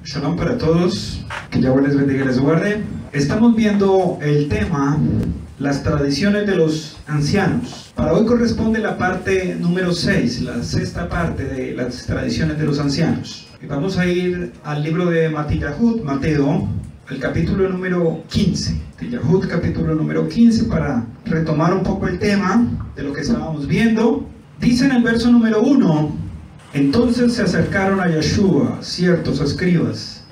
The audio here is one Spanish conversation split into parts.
Shalom para todos, que Yahweh les bendiga y les guarde. Estamos viendo el tema, las tradiciones de los ancianos. Para hoy corresponde la parte número 6, la sexta parte de las tradiciones de los ancianos. Y vamos a ir al libro de Mateo, el capítulo número 15. Yahud, capítulo número 15, para retomar un poco el tema de lo que estábamos viendo. Dice en el verso número 1: entonces se acercaron a Yeshua ciertos escribas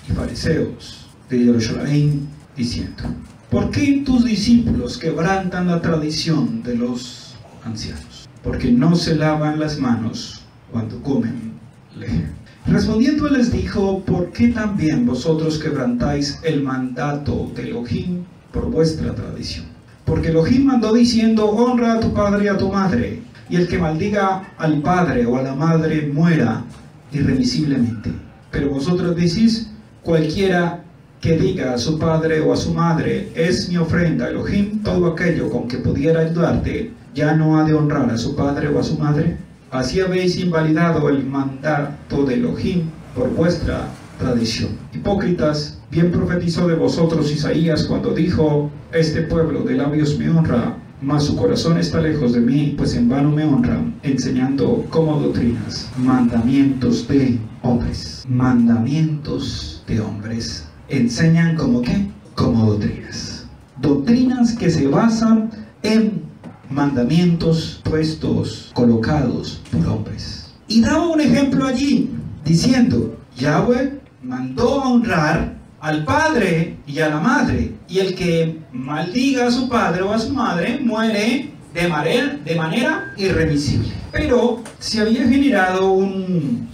y fariseos de Jerusalén, diciendo: ¿por qué tus discípulos quebrantan la tradición de los ancianos? Porque no se lavan las manos cuando comen leje. Respondiendo él les dijo: ¿por qué también vosotros quebrantáis el mandato de Elohim por vuestra tradición? Porque Elohim mandó diciendo: honra a tu padre y a tu madre, y el que maldiga al padre o a la madre muera irremisiblemente. Pero vosotros decís: cualquiera que diga a su padre o a su madre, es mi ofrenda a Elohim, todo aquello con que pudiera ayudarte, ya no ha de honrar a su padre o a su madre. Así habéis invalidado el mandato de Elohim por vuestra tradición. Hipócritas, bien profetizó de vosotros Isaías cuando dijo: este pueblo de labios me honra, mas su corazón está lejos de mí, pues en vano me honran, enseñando como doctrinas mandamientos de hombres. Mandamientos de hombres. Enseñan como qué, como doctrinas. Doctrinas que se basan en mandamientos puestos, colocados por hombres. Y daba un ejemplo allí, diciendo: Yahweh mandó a honrar al padre y a la madre, y el que maldiga a su padre o a su madre muere de manera irremisible. Pero se había generado un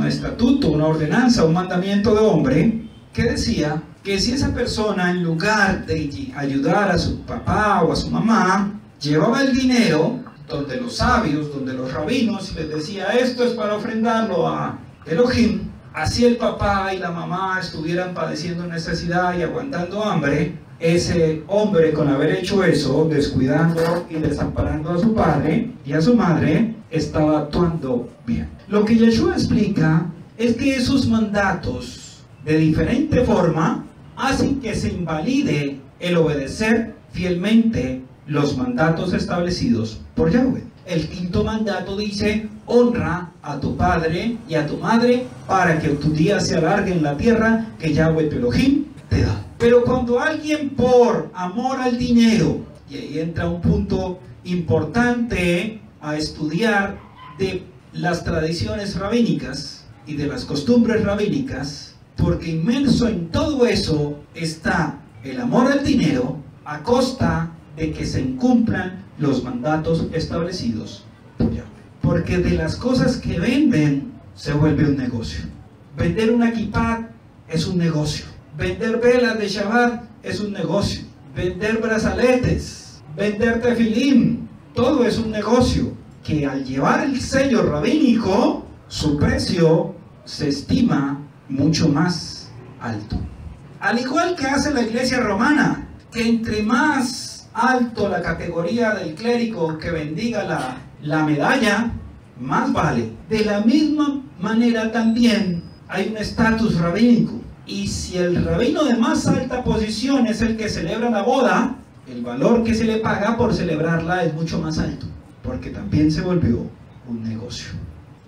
estatuto, una ordenanza, un mandamiento de hombre que decía que si esa persona, en lugar de ayudar a su papá o a su mamá, llevaba el dinero donde los sabios, donde los rabinos, les decía: esto es para ofrendarlo a Elohim, así el papá y la mamá estuvieran padeciendo necesidad y aguantando hambre, ese hombre, con haber hecho eso, descuidando y desamparando a su padre y a su madre, estaba actuando bien. Lo que Yeshua explica es que esos mandatos, de diferente forma, hacen que se invalide el obedecer fielmente los mandatos establecidos por Yahweh. El quinto mandato dice: honra a tu padre y a tu madre para que tus días se alarguen en la tierra que Yahweh tu Elohim te da. Pero cuando alguien, por amor al dinero, y ahí entra un punto importante a estudiar de las tradiciones rabínicas y de las costumbres rabínicas, porque inmerso en todo eso está el amor al dinero a costa de que se incumplan los mandatos establecidos por Yahweh. Porque de las cosas que venden se vuelve un negocio. Vender una kippah es un negocio. Vender velas de Shabbat es un negocio. Vender brazaletes, vender tefilín, todo es un negocio que, al llevar el sello rabínico, su precio se estima mucho más alto. Al igual que hace la iglesia romana, que entre más alto la categoría del clérigo que bendiga la medalla, más vale. De la misma manera también hay un estatus rabínico, y si el rabino de más alta posición es el que celebra la boda, el valor que se le paga por celebrarla es mucho más alto, porque también se volvió un negocio.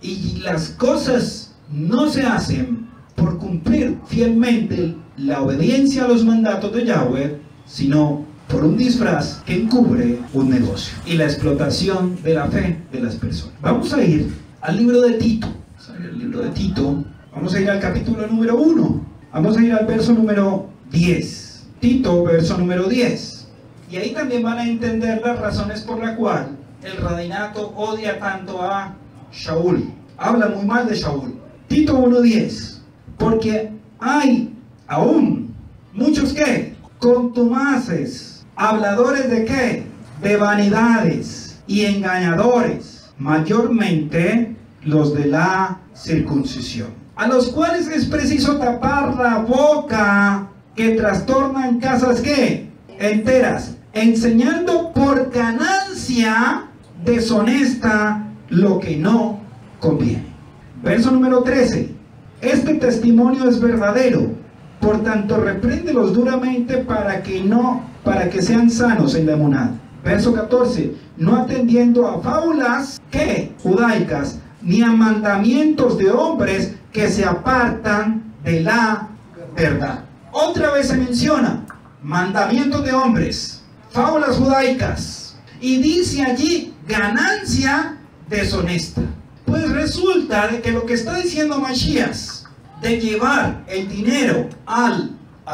Y las cosas no se hacen por cumplir fielmente la obediencia a los mandatos de Yahweh, sino por un disfraz que encubre un negocio y la explotación de la fe de las personas. Vamos a ir al libro de Tito. Vamos a ir al capítulo número 1. Vamos a ir al verso número 10. Tito, verso número 10. Y ahí también van a entender las razones por las cuales el rabinato odia tanto a Shaul. Habla muy mal de Shaul. Tito 1:10. Porque hay aún muchos que, contumaces, habladores de qué, de vanidades y engañadores, mayormente los de la circuncisión, a los cuales es preciso tapar la boca, que trastornan casas ¿qué? Enteras, enseñando por ganancia deshonesta lo que no conviene. Verso número 13. este testimonio es verdadero. Por tanto, repréndelos duramente para que sean sanos en la emuná. Verso 14, no atendiendo a fábulas, ¿qué? Judaicas, ni a mandamientos de hombres que se apartan de la verdad. Otra vez se menciona mandamientos de hombres, fábulas judaicas, y dice allí ganancia deshonesta. Pues resulta de que lo que está diciendo Mashiach, de llevar el dinero a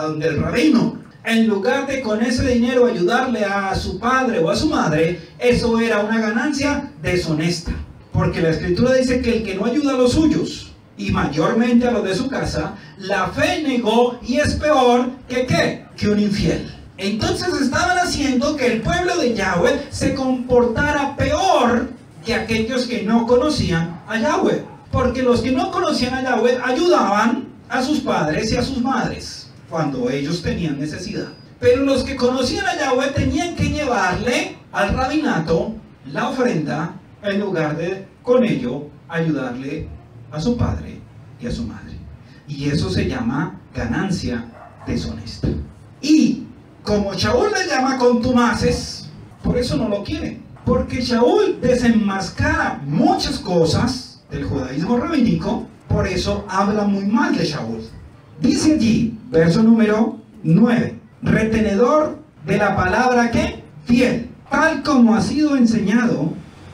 donde el rabino, en lugar de con ese dinero ayudarle a su padre o a su madre, eso era una ganancia deshonesta. Porque la escritura dice que el que no ayuda a los suyos, y mayormente a los de su casa, la fe negó y es peor que ¿qué? Que un infiel. Entonces estaban haciendo que el pueblo de Yahweh se comportara peor que aquellos que no conocían a Yahweh. Porque los que no conocían a Yahweh ayudaban a sus padres y a sus madres cuando ellos tenían necesidad. Pero los que conocían a Yahweh tenían que llevarle al rabinato la ofrenda en lugar de con ello ayudarle a su padre y a su madre. Y eso se llama ganancia deshonesta. Y como Shaul le llama contumaces, por eso no lo quieren. Porque Shaul desenmascara muchas cosas del judaísmo rabínico, por eso habla muy mal de Shaul. Dice allí, verso número 9, retenedor de la palabra ¿qué? Fiel, tal como ha sido enseñado,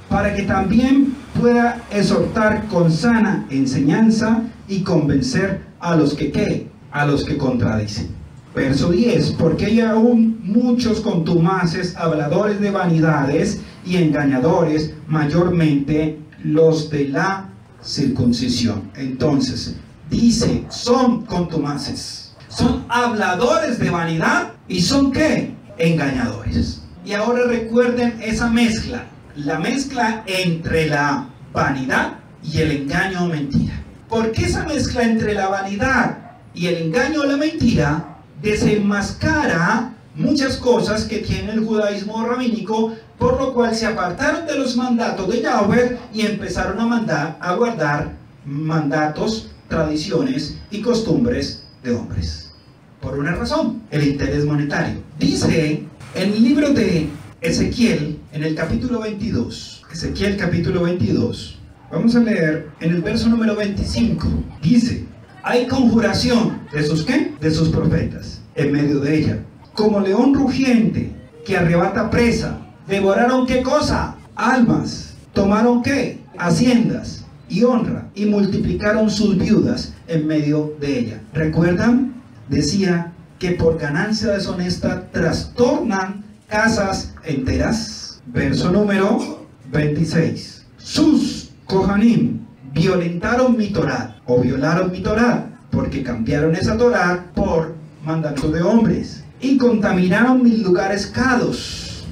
para que también pueda exhortar con sana enseñanza y convencer a los que ¿qué? A los que contradicen. Verso 10, porque hay aún muchos contumaces, habladores de vanidades y engañadores, mayormente los de la circuncisión. Entonces, dice, son contumaces, son habladores de vanidad y son ¿qué? Engañadores. Y ahora recuerden esa mezcla, la mezcla entre la vanidad y el engaño o mentira. Porque esa mezcla entre la vanidad y el engaño o la mentira desenmascara muchas cosas que tiene el judaísmo rabínico, por lo cual se apartaron de los mandatos de Yahweh y empezaron a guardar mandatos, tradiciones y costumbres de hombres. Por una razón, el interés monetario. Dice en el libro de Ezequiel, en el capítulo 22, Ezequiel capítulo 22, vamos a leer en el verso número 25, dice, hay conjuración de sus ¿qué? De sus profetas en medio de ella, como león rugiente que arrebata presa. Devoraron ¿qué cosa? Almas. Tomaron ¿qué? Haciendas y honra, y multiplicaron sus viudas en medio de ella. ¿Recuerdan? Decía que por ganancia deshonesta trastornan casas enteras. Verso número 26. Sus Kohanim violentaron mi Torá, o violaron mi Torá, porque cambiaron esa Torá por mandato de hombres, y contaminaron mis lugares cados,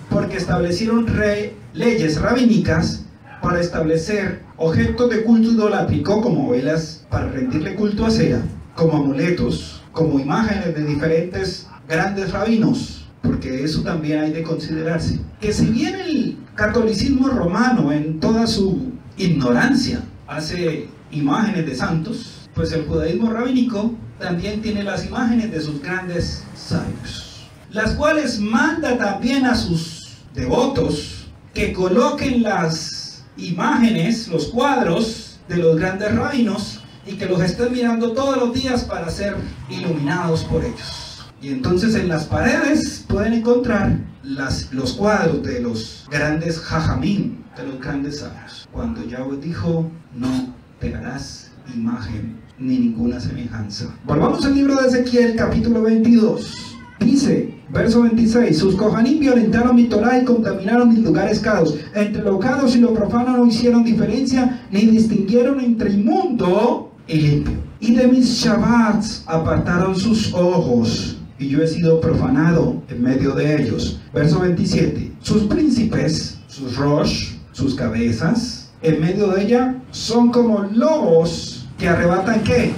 porque establecieron leyes rabínicas para establecer objetos de culto idolátrico, como velas para rendirle culto a Cera, como amuletos, como imágenes de diferentes grandes rabinos, porque eso también hay de considerarse. Que si bien el catolicismo romano en toda su ignorancia hace imágenes de santos, pues el judaísmo rabínico también tiene las imágenes de sus grandes sabios, las cuales manda también a sus devotos que coloquen las imágenes, los cuadros de los grandes rabinos, y que los estén mirando todos los días para ser iluminados por ellos. Y entonces en las paredes pueden encontrar los cuadros de los grandes jajamín, de los grandes sabios. Cuando Yahweh dijo, no te harás imagen ni ninguna semejanza. Volvamos al libro de Ezequiel, capítulo 22. Dice, verso 26, sus Kohanim violentaron mi Torá y contaminaron mis lugares cados. Entre lo cados y lo profano no hicieron diferencia, ni distinguieron entre inmundo y limpio. Y de mis Shabbats apartaron sus ojos, y yo he sido profanado en medio de ellos. Verso 27, sus príncipes, sus rosh, sus cabezas, en medio de ella, son como lobos que arrebatan ¿qué?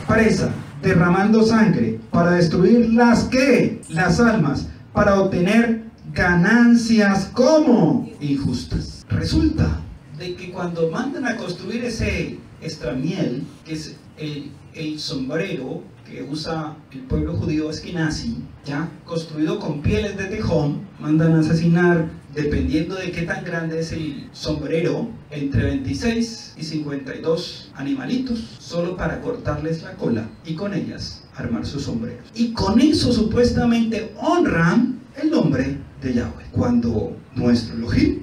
Presa, derramando sangre, para destruir las ¿qué? Las almas, para obtener ganancias como injustas. Resulta de que cuando mandan a construir ese estramiel, que es el sombrero que usa el pueblo judío askenazi, ya construido con pieles de tejón, mandan a asesinar, dependiendo de qué tan grande es el sombrero, entre 26 y 52 animalitos, solo para cortarles la cola y con ellas armar sus sombreros. Y con eso supuestamente honran el nombre de Yahweh, cuando nuestro Elohim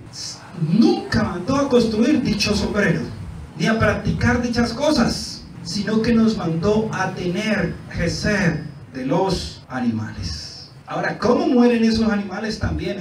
nunca mandó a construir dicho sombrero, ni a practicar dichas cosas, sino que nos mandó a tener Gesed de los animales. Ahora, ¿cómo mueren esos animales? También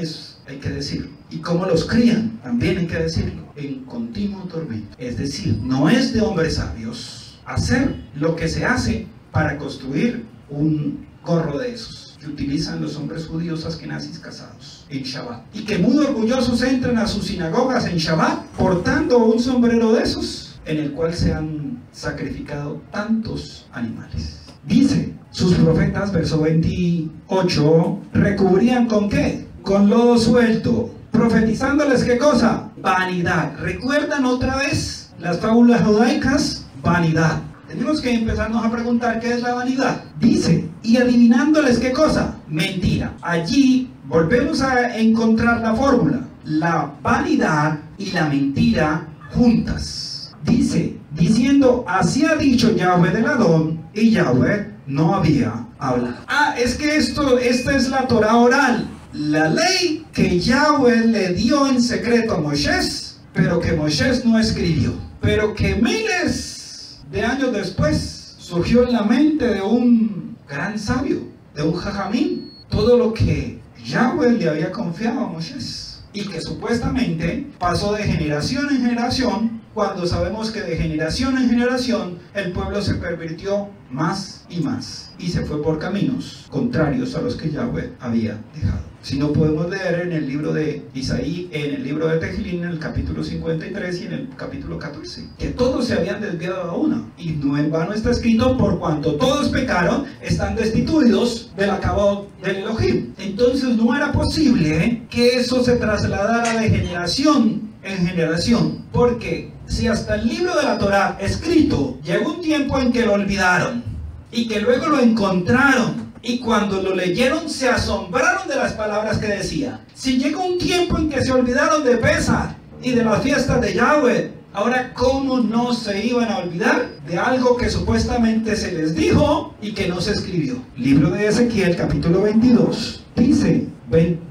hay que decirlo. Y cómo los crían, también hay que decirlo. En continuo tormento. Es decir, no es de hombres sabios hacer lo que se hace para construir un gorro de esos que utilizan los hombres judíos askenazis casados en Shabbat, y que muy orgullosos entran a sus sinagogas en Shabbat portando un sombrero de esos en el cual se han sacrificado tantos animales. Dice, sus profetas, verso 28, recubrían ¿con qué? Con lodo suelto, profetizándoles ¿qué cosa? Vanidad. ¿Recuerdan otra vez las fábulas judaicas? Vanidad. Tenemos que empezarnos a preguntar qué es la vanidad. Dice, y adivinándoles ¿qué cosa? Mentira. Allí volvemos a encontrar la fórmula, la vanidad y la mentira juntas. Dice, diciendo, así ha dicho Yahweh del Adón, y Yahweh no había hablado. Es que esta es la Torah oral, la ley que Yahweh le dio en secreto a Moisés, pero que Moisés no escribió, pero que miles de años después surgió en la mente de un gran sabio, de un jajamín, todo lo que Yahweh le había confiado a Moisés, y que supuestamente pasó de generación en generación, cuando sabemos que de generación en generación el pueblo se pervirtió más y más y se fue por caminos contrarios a los que Yahweh había dejado. Si no, podemos leer en el libro de Isaías, en el libro de Tehilín, en el capítulo 53 y en el capítulo 14, que todos se habían desviado a una, y no en vano está escrito, por cuanto todos pecaron, están destituidos del acabado del Elohim. Entonces no era posible que eso se trasladara de generación en generación, porque si hasta el libro de la Torah escrito llegó un tiempo en que lo olvidaron y que luego lo encontraron, y cuando lo leyeron se asombraron de las palabras que decía, si llegó un tiempo en que se olvidaron de Pesach y de las fiestas de Yahweh, ahora ¿cómo no se iban a olvidar de algo que supuestamente se les dijo y que no se escribió? Libro de Ezequiel, capítulo 22, dice,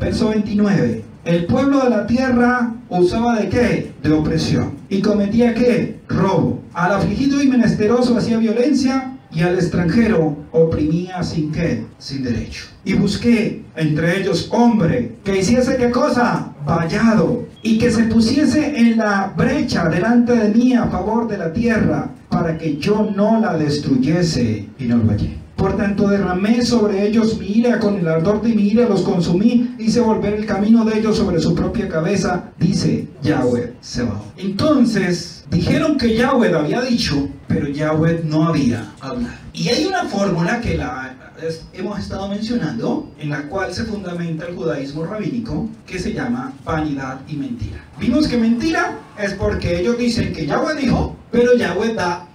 verso 29, el pueblo de la tierra usaba ¿de qué? De opresión. ¿Y cometía qué? Robo. Al afligido y menesteroso hacía violencia, y al extranjero oprimía sin qué, sin derecho. Y busqué entre ellos hombre que hiciese ¿qué cosa? Vallado, y que se pusiese en la brecha delante de mí a favor de la tierra, para que yo no la destruyese, y no lo hallé. Por tanto derramé sobre ellos mi ira, con el ardor de mi ira los consumí, hice volver el camino de ellos sobre su propia cabeza, dice Yahweh Sebaot. Entonces dijeron que Yahweh había dicho, pero Yahweh no había hablado. Y hay una fórmula que hemos estado mencionando, en la cual se fundamenta el judaísmo rabínico, que se llama vanidad y mentira. Vimos que mentira es porque ellos dicen que Yahweh dijo, pero Yahweh da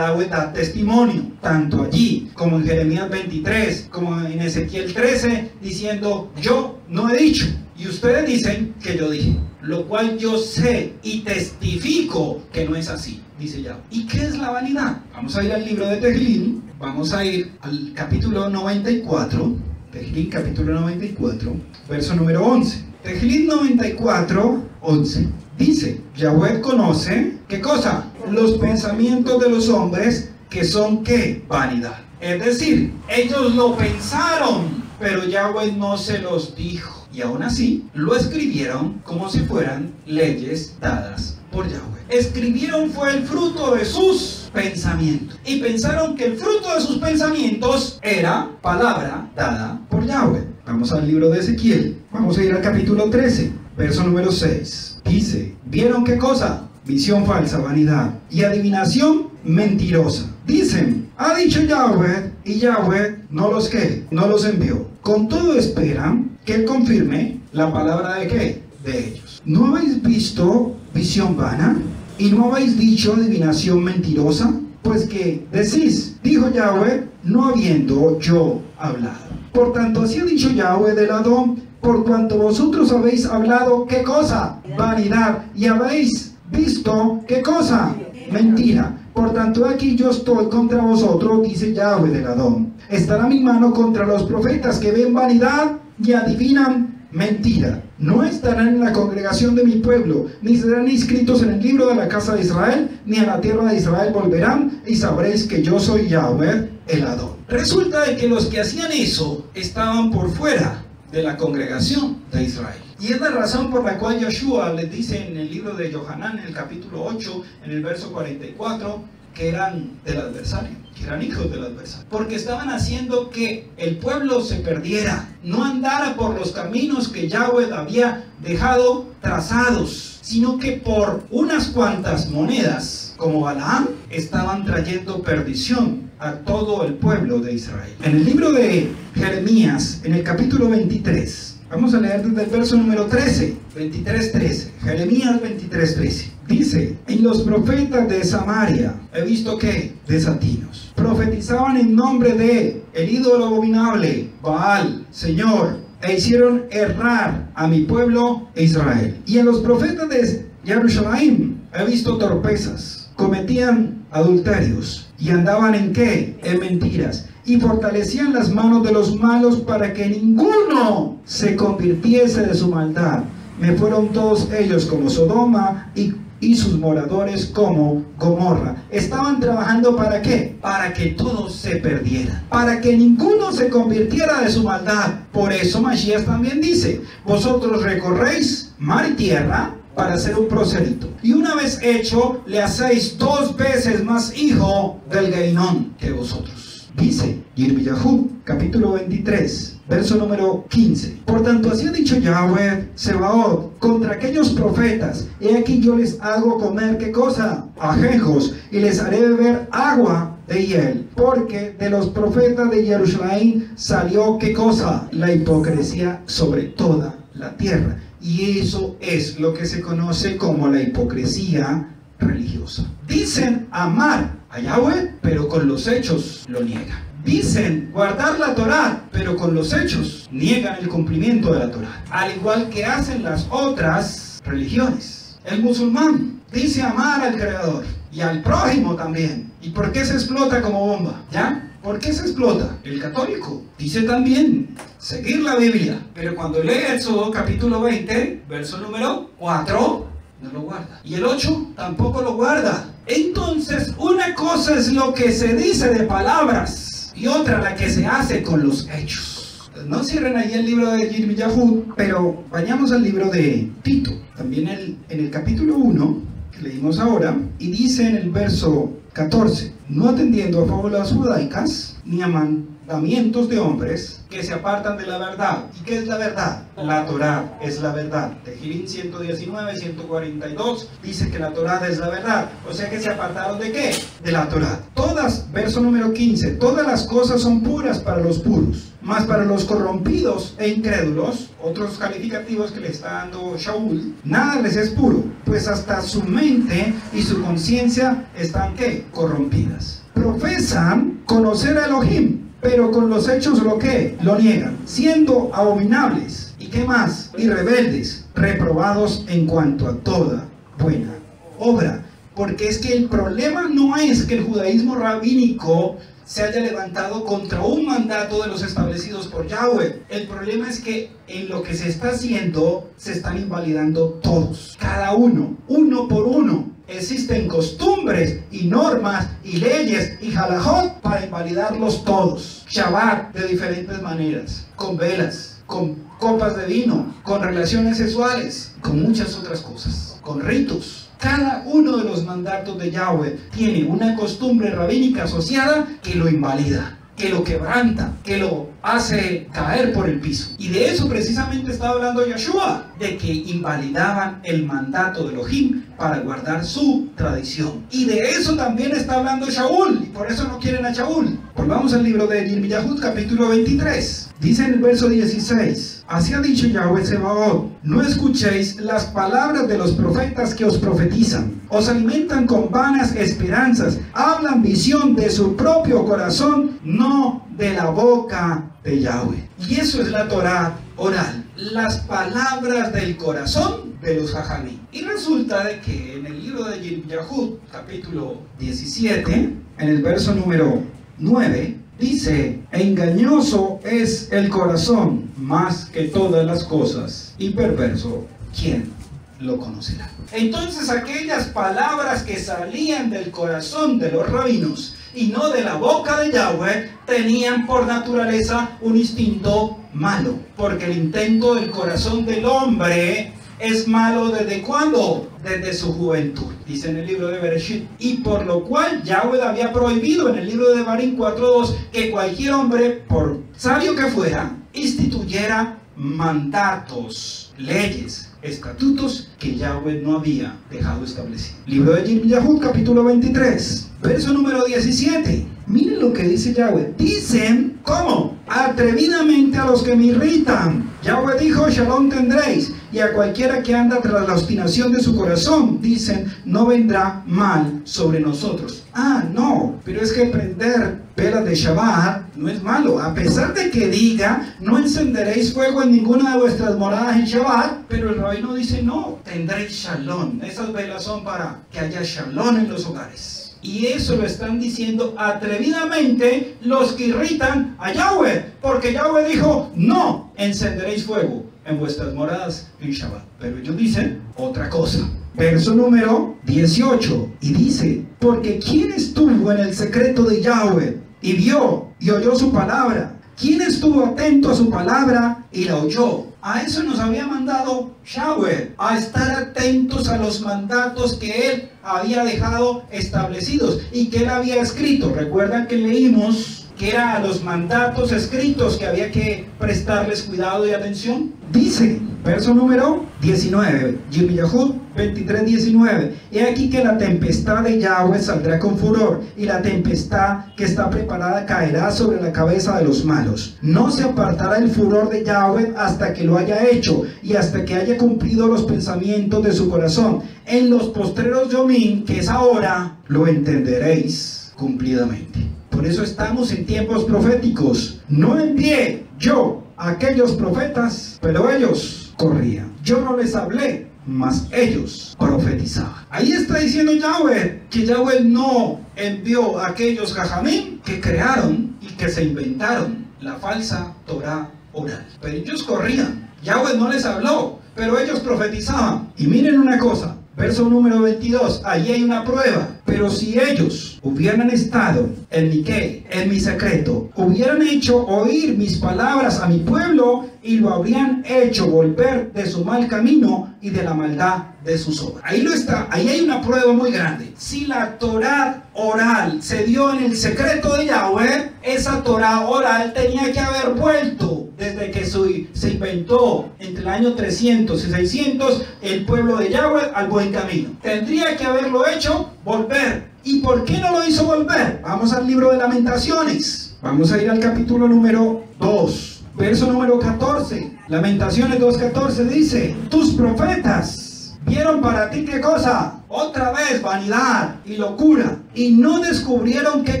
testimonio, tanto allí como en Jeremías 23, como en Ezequiel 13, diciendo, yo no he dicho, y ustedes dicen que yo dije, lo cual yo sé y testifico que no es así, dice Yahweh. ¿Y qué es la vanidad? Vamos a ir al libro de Tehilín, vamos a ir al capítulo 94, Tehilín capítulo 94, verso número 11. Tehilín 94, 11. Dice, Yahweh conoce, ¿qué cosa? Los pensamientos de los hombres, que son ¿qué? Vanidad. Es decir, ellos lo pensaron, pero Yahweh no se los dijo. Y aún así, lo escribieron como si fueran leyes dadas por Yahweh. Escribieron fue el fruto de sus pensamientos. Y pensaron que el fruto de sus pensamientos era palabra dada por Yahweh. Vamos al libro de Ezequiel. Vamos a ir al capítulo 13, verso número 6. Dice, ¿vieron qué cosa? Visión falsa, vanidad, y adivinación mentirosa. Dicen, ha dicho Yahweh, y Yahweh no los ¿qué? No los envió. Con todo esperan que él confirme la palabra de ¿qué? De ellos. ¿No habéis visto visión vana? ¿Y no habéis dicho adivinación mentirosa? pues que decís, dijo Yahweh, no habiendo yo hablado. Por tanto, así ha dicho Yahweh del Adón, por cuanto vosotros habéis hablado, ¿qué cosa? Vanidad. Y habéis visto, ¿qué cosa? Mentira. Por tanto, aquí yo estoy contra vosotros, dice Yahweh del Adón. Estará mi mano contra los profetas que ven vanidad y adivinan mentira. No estarán en la congregación de mi pueblo, ni serán inscritos en el libro de la casa de Israel, ni a la tierra de Israel volverán, y sabréis que yo soy Yahweh el Adón. Resulta de que los que hacían eso estaban por fuera de la congregación de Israel. Y es la razón por la cual Yoshua les dice en el libro de Yohanan, en el capítulo 8, en el verso 44, que eran del adversario, que eran hijos del adversario, porque estaban haciendo que el pueblo se perdiera, no andara por los caminos que Yahweh había dejado trazados, sino que por unas cuantas monedas, como Balaam, estaban trayendo perdición a todo el pueblo de Israel. En el libro de Jeremías, en el capítulo 23, vamos a leer desde el verso número 13, 23:13, Jeremías 23:13. Dice, en los profetas de Samaria he visto que desatinos. Profetizaban en nombre de el ídolo abominable, Baal, Señor, e hicieron errar a mi pueblo Israel. Y en los profetas de Jerusalén he visto torpezas, cometían adulterios y andaban en ¿qué? En mentiras. Y fortalecían las manos de los malos para que ninguno se convirtiese de su maldad. Me fueron todos ellos como Sodoma y sus moradores como Gomorra. Estaban trabajando ¿para qué? Para que todos se perdieran, para que ninguno se convirtiera de su maldad. Por eso Mashiach también dice, vosotros recorréis mar y tierra para ser un prosélito, y una vez hecho le hacéis 2 veces más hijo del Geinón que vosotros. Dice Yirmiyahu, capítulo 23, verso número 15. Por tanto, así ha dicho Yahweh Sebaot contra aquellos profetas: he aquí yo les hago comer, ¿qué cosa? Ajejos, y les haré beber agua de hiel, porque de los profetas de Jerusalén salió, ¿qué cosa? La hipocresía sobre toda la tierra. Y eso es lo que se conoce como la hipocresía religiosa. Dicen amar a Yahweh, pero con los hechos lo niegan. Dicen guardar la Torá, pero con los hechos niegan el cumplimiento de la Torá, al igual que hacen las otras religiones. El musulmán dice amar al Creador y al prójimo también. ¿Y por qué se explota como bomba? ¿Ya? ¿Por qué se explota? El católico dice también seguir la Biblia, pero cuando lee Éxodo capítulo 20, verso número 4, no lo guarda. Y el 8 tampoco lo guarda. Entonces, una cosa es lo que se dice de palabras y otra la que se hace con los hechos. No cierren ahí el libro de Yirmiyahu, pero vayamos al libro de Tito, también en el capítulo 1, que leímos ahora, y dice en el verso 14, no atendiendo a fábulas judaicas ni a mandamientos de hombres que se apartan de la verdad. ¿Y qué es la verdad? La Torá es la verdad. Tehillim 119, 142 dice que la Torá es la verdad. O sea que se apartaron ¿de qué? De la Torá. Todas, verso número 15, todas las cosas son puras para los puros, mas para los corrompidos e incrédulos, otros calificativos que le está dando Shaul, nada les es puro, pues hasta su mente y su conciencia están ¿qué? Corrompidas. Profesan conocer a Elohim, pero con los hechos ¿lo qué? Lo niegan, siendo abominables. ¿Y qué más? Y rebeldes, reprobados en cuanto a toda buena obra. Porque es que el problema no es que el judaísmo rabínico se haya levantado contra un mandato de los establecidos por Yahweh. El problema es que en lo que se está haciendo se están invalidando todos, cada uno, uno por uno. Existen costumbres y normas y leyes y halajot para invalidarlos todos. Shabbat de diferentes maneras, con velas, con copas de vino, con relaciones sexuales, con muchas otras cosas, con ritos. Cada uno de los mandatos de Yahweh tiene una costumbre rabínica asociada que lo invalida, que lo quebranta, que lo hace caer por el piso. Y de eso precisamente está hablando Yeshua. de que invalidaban el mandato de Elohim para guardar su tradición. Y de eso también está hablando Shaul, y por eso no quieren a Shaul. Volvamos al libro de Yirmiyahut, capítulo 23. Dice en el verso 16: así ha dicho Yahweh Sebaot, no escuchéis las palabras de los profetas que os profetizan. Os alimentan con vanas esperanzas, hablan visión de su propio corazón, no de la boca de Yahweh. Y eso es la Torah oral, las palabras del corazón de los Jajamim. Y resulta de que en el libro de Yirmiyahut, capítulo 17, en el verso número 9, dice: engañoso es el corazón más que todas las cosas, y perverso, ¿quién lo conocerá? Entonces aquellas palabras que salían del corazón de los rabinos y no de la boca de Yahweh tenían por naturaleza un instinto malo, porque el intento del corazón del hombre es malo ¿desde cuándo? Desde su juventud, dice en el libro de Bereshit, y por lo cual Yahweh había prohibido en el libro de Devarim 4:2 que cualquier hombre, por sabio que fuera, instituyera mandatos, leyes, estatutos que Yahweh no había dejado establecido. Libro de Yirmiyahut, capítulo 23, verso número 17. Miren lo que dice Yahweh. Dicen, ¿cómo? Atrevidamente a los que me irritan. Yahweh dijo: Shalom tendréis. Y a cualquiera que anda tras la obstinación de su corazón, dicen, no vendrá mal sobre nosotros. Ah, no, pero es que prender velas de Shabbat no es malo. A pesar de que diga, no encenderéis fuego en ninguna de vuestras moradas en Shabbat, pero el rabino dice, no, tendréis Shalom. Esas velas son para que haya Shalom en los hogares. Y eso lo están diciendo atrevidamente los que irritan a Yahweh, porque Yahweh dijo, no encenderéis fuego en vuestras moradas en Shabbat. Pero ellos dicen otra cosa. Verso número 18, y dice: porque ¿quién estuvo en el secreto de Yahweh y vio y oyó su palabra? ¿Quién estuvo atento a su palabra y la oyó? A eso nos había mandado Yahweh, a estar atentos a los mandatos que Él había dejado establecidos y que Él había escrito. ¿Recuerdan que leímos que eran a los mandatos escritos que había que prestarles cuidado y atención? Dice, verso número 19, Yirmiyahut 23:19: he aquí que la tempestad de Yahweh saldrá con furor, y la tempestad que está preparada caerá sobre la cabeza de los malos. No se apartará el furor de Yahweh hasta que lo haya hecho, y hasta que haya cumplido los pensamientos de su corazón. En los postreros yomim, que es ahora, lo entenderéis cumplidamente. Por eso estamos en tiempos proféticos. No envié yo a aquellos profetas, pero ellos corrían. Yo no les hablé, mas ellos profetizaban. Ahí está diciendo Yahweh que Yahweh no envió a aquellos Jajamim que crearon y que se inventaron la falsa Torah oral. Pero ellos corrían. Yahweh no les habló, pero ellos profetizaban. Y miren una cosa, verso número 22, allí hay una prueba. Pero si ellos hubieran estado en mi qué, en mi secreto, hubieran hecho oír mis palabras a mi pueblo, y lo habrían hecho volver de su mal camino y de la maldad de sus obras. Ahí lo está, ahí hay una prueba muy grande. Si la Torah oral se dio en el secreto de Yahweh, esa Torah oral tenía que haber vuelto desde que se inventó entre el año 300 y 600 el pueblo de Yahweh al buen camino. Tendría que haberlo hecho volver. ¿Y por qué no lo hizo volver? Vamos al libro de Lamentaciones. Vamos a ir al capítulo número 2. Verso número 14, Lamentaciones 2:14 dice: tus profetas vieron para ti ¿qué cosa? Otra vez vanidad y locura, y no descubrieron ¿qué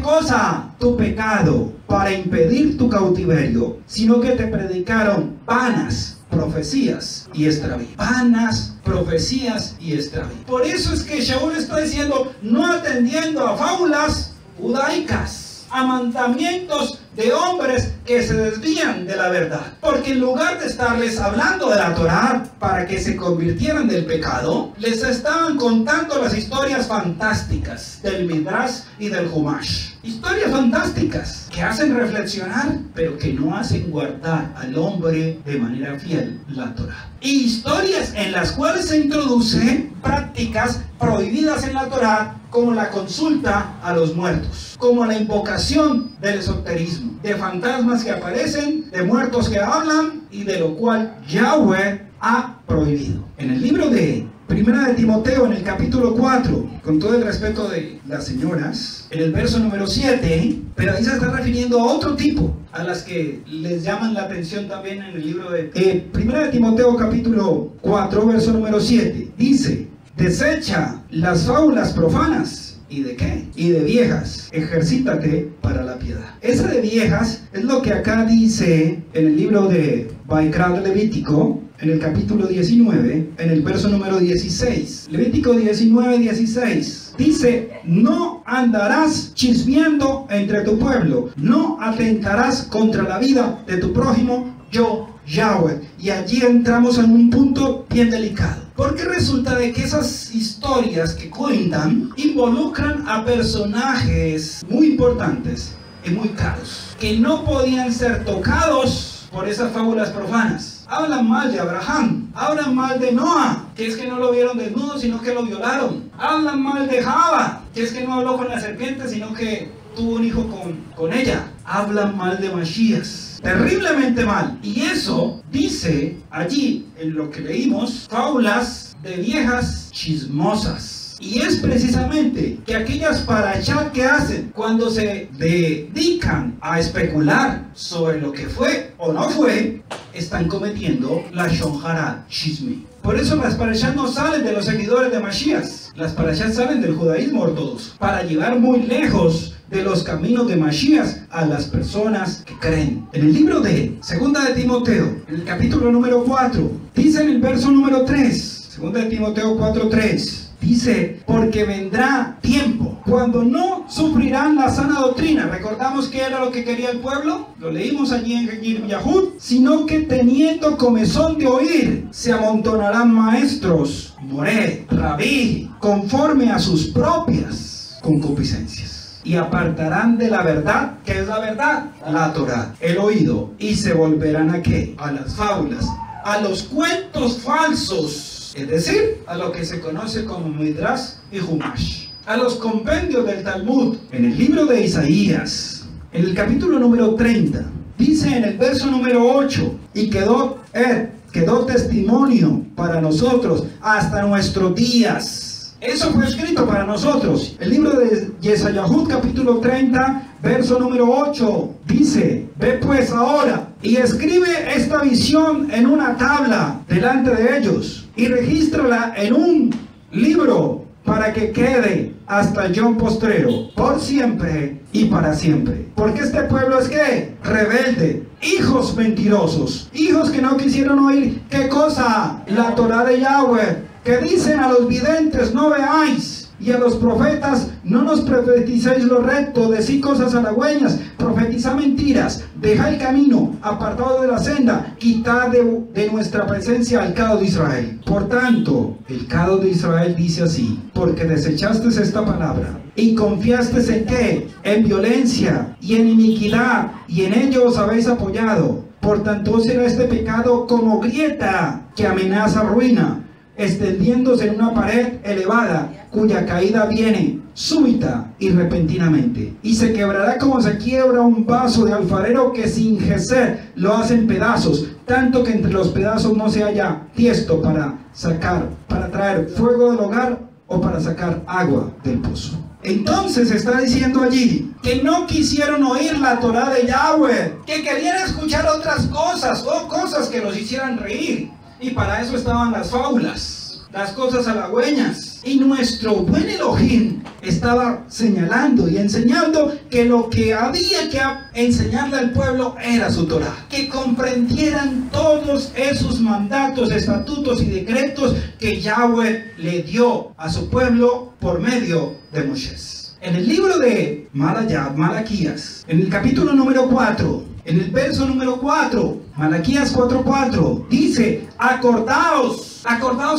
cosa? Tu pecado, para impedir tu cautiverio, sino que te predicaron vanas profecías y extravío. Vanas profecías y extravío. Por eso es que Shaul está diciendo, no atendiendo a fábulas judaicas, a mandamientos de hombres que se desvían de la verdad, porque en lugar de estarles hablando de la Torah para que se convirtieran del pecado, les estaban contando las historias fantásticas del Midrash y del Humash. Historias fantásticas que hacen reflexionar, pero que no hacen guardar al hombre de manera fiel la Torah. Y historias en las cuales se introducen prácticas prohibidas en la Torah, como la consulta a los muertos, como la invocación del esoterismo, de fantasmas que aparecen, de muertos que hablan, y de lo cual Yahweh ha prohibido. En el libro de Primera de Timoteo, en el capítulo 4, con todo el respeto de las señoras, en el verso número 7, pero ahí se está refiriendo a otro tipo, a las que les llaman la atención también en el libro de Primera de Timoteo, capítulo 4, verso número 7, dice: desecha las fábulas profanas. ¿Y de qué? Y de viejas, ejercítate para la piedad. Ese de viejas es lo que acá dice en el libro de Baikra Levítico, en el capítulo 19, en el verso número 16. Levítico 19, 16. Dice: no andarás chismeando entre tu pueblo, no atentarás contra la vida de tu prójimo, yo, Yahweh. Y allí entramos en un punto bien delicado, porque resulta de que esas historias que cuentan involucran a personajes muy importantes y muy caros, que no podían ser tocados por esas fábulas profanas. Hablan mal de Abraham, hablan mal de Noah, que es que no lo vieron desnudo, sino que lo violaron. Hablan mal de Java, que es que no habló con la serpiente, sino que tuvo un hijo con ella. Hablan mal de Masías, terriblemente mal. Y eso dice allí, en lo que leímos, fábulas de viejas chismosas. Y es precisamente que aquellas parashá que hacen cuando se dedican a especular sobre lo que fue o no fue, están cometiendo la shonjara, chisme. Por eso las parashá no salen de los seguidores de Masías, las parashá salen del judaísmo ortodoxo, para llevar muy lejos de los caminos de Masías a las personas que creen. En el libro de Segunda de Timoteo, en el capítulo número 4, dice en el verso número 3, Segunda de Timoteo 4:3, dice: porque vendrá tiempo cuando no sufrirán la sana doctrina. Recordamos que era lo que quería el pueblo, lo leímos allí en Yirmiyahud, sino que teniendo comezón de oír, se amontonarán maestros, moré, rabí, conforme a sus propias concupiscencias, y apartarán de la verdad. ¿Qué es la verdad? La Torá, el oído, y se volverán ¿a qué? A las fábulas, a los cuentos falsos. Es decir, a lo que se conoce como Midrash y Humash, a los compendios del Talmud. En el libro de Isaías, en el capítulo número 30, dice en el verso número 8: y quedó testimonio para nosotros hasta nuestros días. Eso fue escrito para nosotros. El libro de Yesayahud, capítulo 30, verso número 8, dice: ve pues ahora y escribe esta visión en una tabla delante de ellos, y regístrala en un libro para que quede hasta el Yom postrero, por siempre y para siempre. Porque este pueblo es ¿qué? Rebelde, hijos mentirosos, hijos que no quisieron oír ¿qué cosa? La Torá de Yahweh, que dicen a los videntes: no veáis, y a los profetas: no nos profeticéis lo recto, decid cosas halagüeñas, profetizad mentiras, dejad el camino, apartado de la senda, quitad de nuestra presencia al cado de Israel. Por tanto, el cado de Israel dice así: porque desechaste esta palabra y confiaste en ¿qué? En violencia y en iniquidad, y en ello os habéis apoyado. Por tanto será este pecado como grieta que amenaza ruina, extendiéndose en una pared elevada, cuya caída viene súbita y repentinamente, y se quebrará como se quiebra un vaso de alfarero, que sin jecer lo hace en pedazos, tanto que entre los pedazos no se halla tiesto para traer fuego del hogar o para sacar agua del pozo. Entonces está diciendo allí que no quisieron oír la Torá de Yahweh, que querían escuchar otras cosas, o cosas que los hicieran reír. Y para eso estaban las fábulas, las cosas halagüeñas. Y nuestro buen Elohim estaba señalando y enseñando que lo que había que enseñarle al pueblo era su Torá. Que comprendieran todos esos mandatos, estatutos y decretos que Yahweh le dio a su pueblo por medio de Moisés. En el libro de Malaquías, en el capítulo número 4, en el verso número 4, Malaquías 4:4, dice: acordaos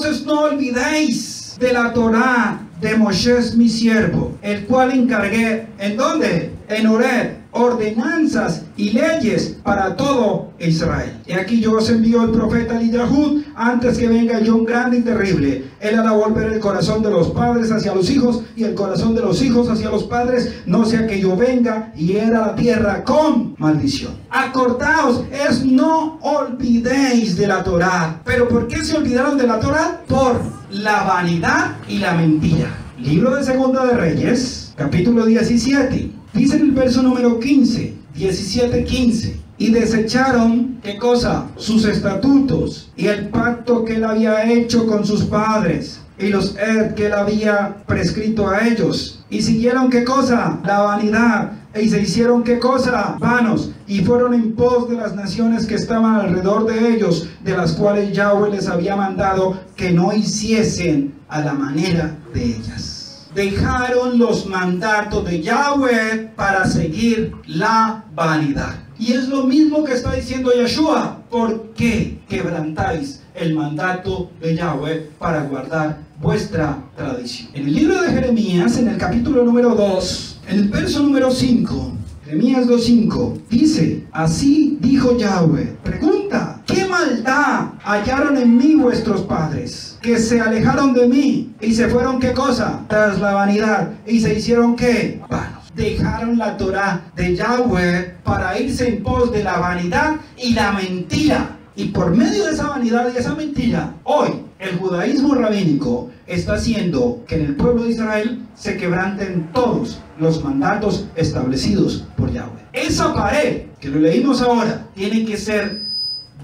es, no olvidéis de la Torá de Moisés mi siervo, el cual encargué, ¿en dónde? En Horeb, ordenanzas y leyes para todo Israel. Y aquí yo os envío el profeta Eliahud antes que venga el yo grande y terrible. Él hará volver el corazón de los padres hacia los hijos y el corazón de los hijos hacia los padres, no sea que yo venga y hiera la tierra con maldición. Acordaos, no olvidéis de la Torá. ¿Pero por qué se olvidaron de la Torá? Por la vanidad y la mentira. Libro de Segunda de Reyes, capítulo 17. Dice en el verso número 15, 17:15. Y desecharon, ¿qué cosa? Sus estatutos y el pacto que él había hecho con sus padres y los ed que él había prescrito a ellos. Y siguieron, ¿qué cosa? La vanidad. Y se hicieron, ¿qué cosa? Vanos. Y fueron en pos de las naciones que estaban alrededor de ellos, de las cuales Yahweh les había mandado que no hiciesen a la manera de ellas. Dejaron los mandatos de Yahweh para seguir la vanidad. Y es lo mismo que está diciendo Yeshua. ¿Por qué quebrantáis el mandato de Yahweh para guardar vuestra tradición? En el libro de Jeremías, en el capítulo número 2, en el verso número 5, Jeremías 2:5, dice: así dijo Yahweh, pregunta, ¿qué maldad hallaron en mí vuestros padres? Que se alejaron de mí y se fueron, ¿qué cosa? Tras la vanidad, y se hicieron, ¿qué? Vanos. Dejaron la Torá de Yahweh para irse en pos de la vanidad y la mentira. Y por medio de esa vanidad y esa mentira, hoy el judaísmo rabínico está haciendo que en el pueblo de Israel se quebranten todos los mandatos establecidos por Yahweh. Esa pared que lo leímos ahora tiene que ser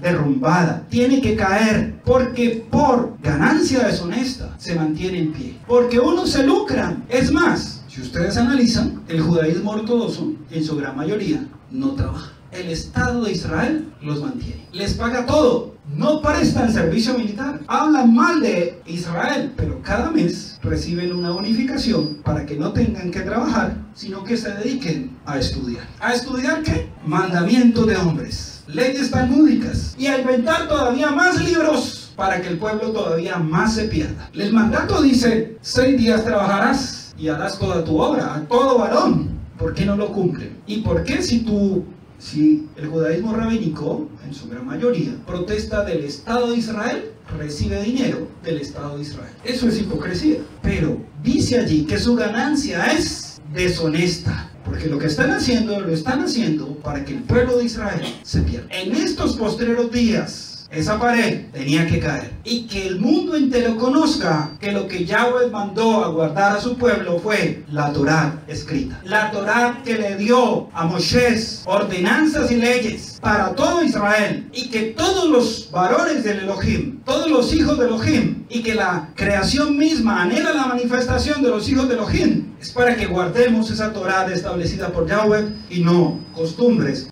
derrumbada, tiene que caer, porque por ganancia deshonesta se mantiene en pie, porque unos se lucran. Es más, si ustedes analizan, el judaísmo ortodoxo en su gran mayoría no trabaja. El Estado de Israel los mantiene, les paga todo, no prestan servicio militar, hablan mal de Israel, pero cada mes reciben una bonificación para que no tengan que trabajar, sino que se dediquen a estudiar. ¿A estudiar qué? Mandamientos de hombres, leyes talmúdicas, y a inventar todavía más libros para que el pueblo todavía más se pierda. El mandato dice: 6 días trabajarás y harás toda tu obra, a todo varón. ¿Por qué no lo cumplen? ¿Y por qué si el judaísmo rabínico, en su gran mayoría, protesta del Estado de Israel, recibe dinero del Estado de Israel? Eso es hipocresía. Pero dice allí que su ganancia es deshonesta, porque lo que están haciendo, lo están haciendo para que el pueblo de Israel se pierda. En estos postreros días, esa pared tenía que caer, y que el mundo entero conozca que lo que Yahweh mandó a guardar a su pueblo fue la Torá escrita, la Torá que le dio a Moisés ordenanzas y leyes para todo Israel, y que todos los varones del Elohim, todos los hijos de Elohim, y que la creación misma anhela la manifestación de los hijos de Elohim, es para que guardemos esa Torá establecida por Yahweh y no costumbres